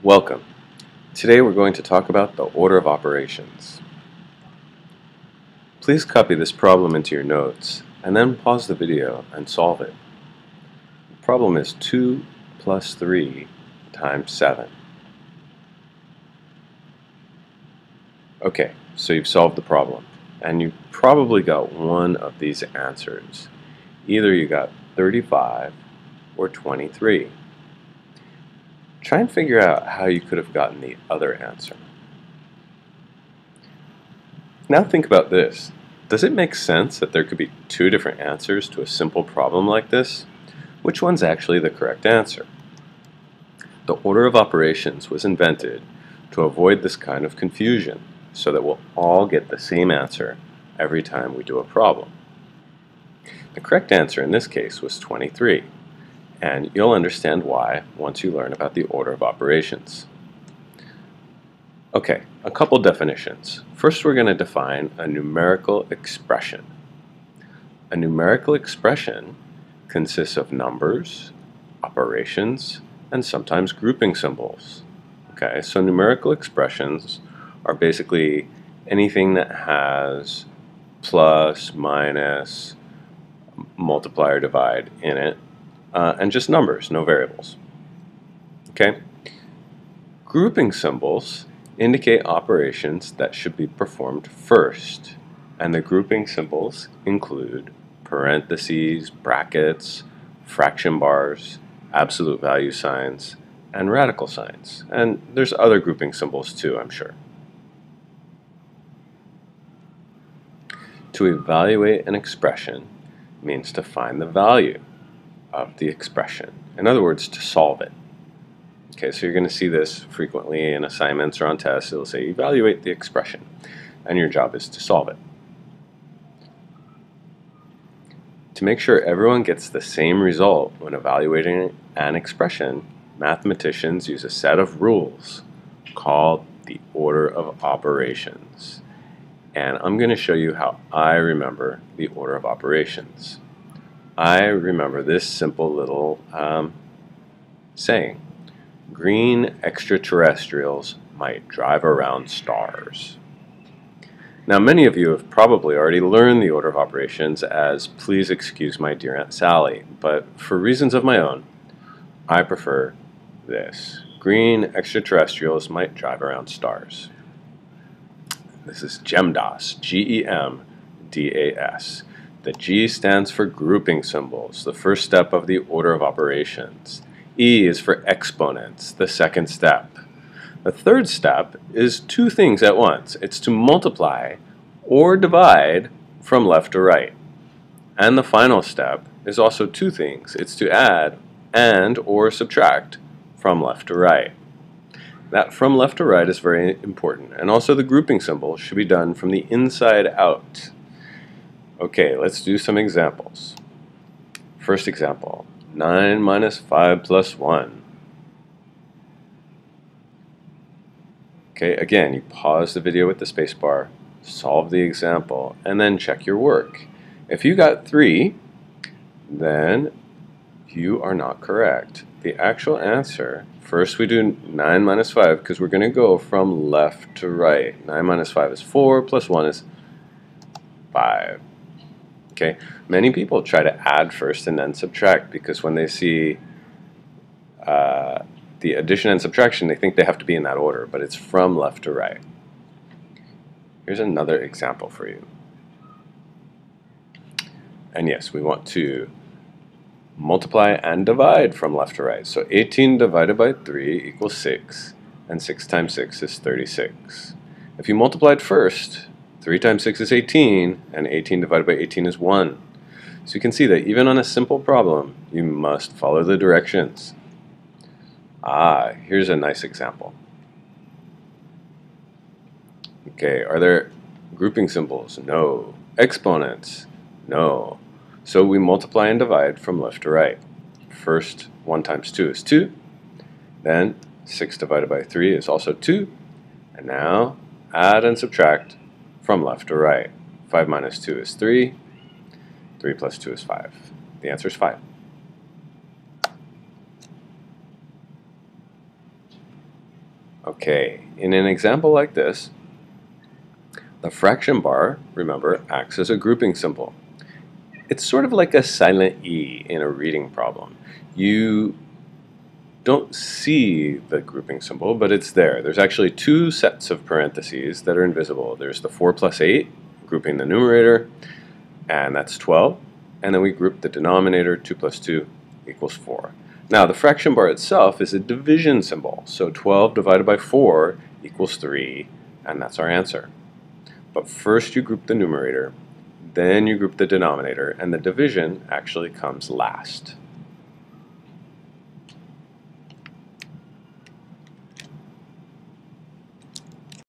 Welcome. Today we're going to talk about the order of operations. Please copy this problem into your notes and then pause the video and solve it. The problem is 2 plus 3 times 7. Okay, so you've solved the problem and you probably got one of these answers. Either you got 35 or 23. Try and figure out how you could have gotten the other answer. Now think about this. Does it make sense that there could be two different answers to a simple problem like this? Which one's actually the correct answer? The order of operations was invented to avoid this kind of confusion so that we'll all get the same answer every time we do a problem. The correct answer in this case was 23, and you'll understand why once you learn about the order of operations. Okay, a couple definitions. First, we're going to define a numerical expression. A numerical expression consists of numbers, operations, and sometimes grouping symbols. Okay, so numerical expressions are basically anything that has plus, minus, multiply or divide in it, and just numbers, no variables. Okay, grouping symbols indicate operations that should be performed first, and the grouping symbols include parentheses, brackets, fraction bars, absolute value signs, and radical signs. And there's other grouping symbols too, I'm sure. To evaluate an expression means to find the value of the expression. In other words, to solve it. Okay, so you're going to see this frequently in assignments or on tests. It'll say evaluate the expression, and your job is to solve it. To make sure everyone gets the same result when evaluating an expression, mathematicians use a set of rules called the order of operations. And I'm going to show you how I remember the order of operations. I remember this simple little saying. Green extraterrestrials might drive around stars. Now, many of you have probably already learned the order of operations as please excuse my dear Aunt Sally, but for reasons of my own, I prefer this. Green extraterrestrials might drive around stars. This is GEMDAS, G-E-M-D-A-S. The G stands for grouping symbols, the first step of the order of operations. E is for exponents, the second step. The third step is two things at once. It's to multiply or divide from left to right. And the final step is also two things. It's to add and or subtract from left to right. That from left to right is very important. And also the grouping symbol should be done from the inside out. Okay, let's do some examples. First example, 9 minus 5 plus 1. Okay, again, you pause the video with the spacebar, solve the example, and then check your work. If you got 3, then you are not correct. The actual answer, first we do 9 minus 5 because we're going to go from left to right. 9 minus 5 is 4, plus 1 is 5. Okay, many people try to add first and then subtract because when they see the addition and subtraction, they think they have to be in that order, but it's from left to right. Here's another example for you. And yes, we want to multiply and divide from left to right. So 18 divided by 3 equals 6, and 6 times 6 is 36. If you multiplied first, 3 times 6 is 18, and 18 divided by 18 is 1. So you can see that even on a simple problem, you must follow the directions. Here's a nice example. Okay, are there grouping symbols? No. Exponents? No. So we multiply and divide from left to right. First, 1 times 2 is 2. Then 6 divided by 3 is also 2. And now add and subtract from left to right. 5 minus 2 is 3. 3 plus 2 is 5. The answer is 5. Okay, in an example like this, the fraction bar, remember, acts as a grouping symbol. It's sort of like a silent E in a reading problem. You don't see the grouping symbol, but it's there. There's actually two sets of parentheses that are invisible. There's the 4 plus 8, grouping the numerator, and that's 12. And then we group the denominator, 2 plus 2 equals 4. Now, the fraction bar itself is a division symbol. So 12 divided by 4 equals 3, and that's our answer. But first you group the numerator, then you group the denominator, and the division actually comes last.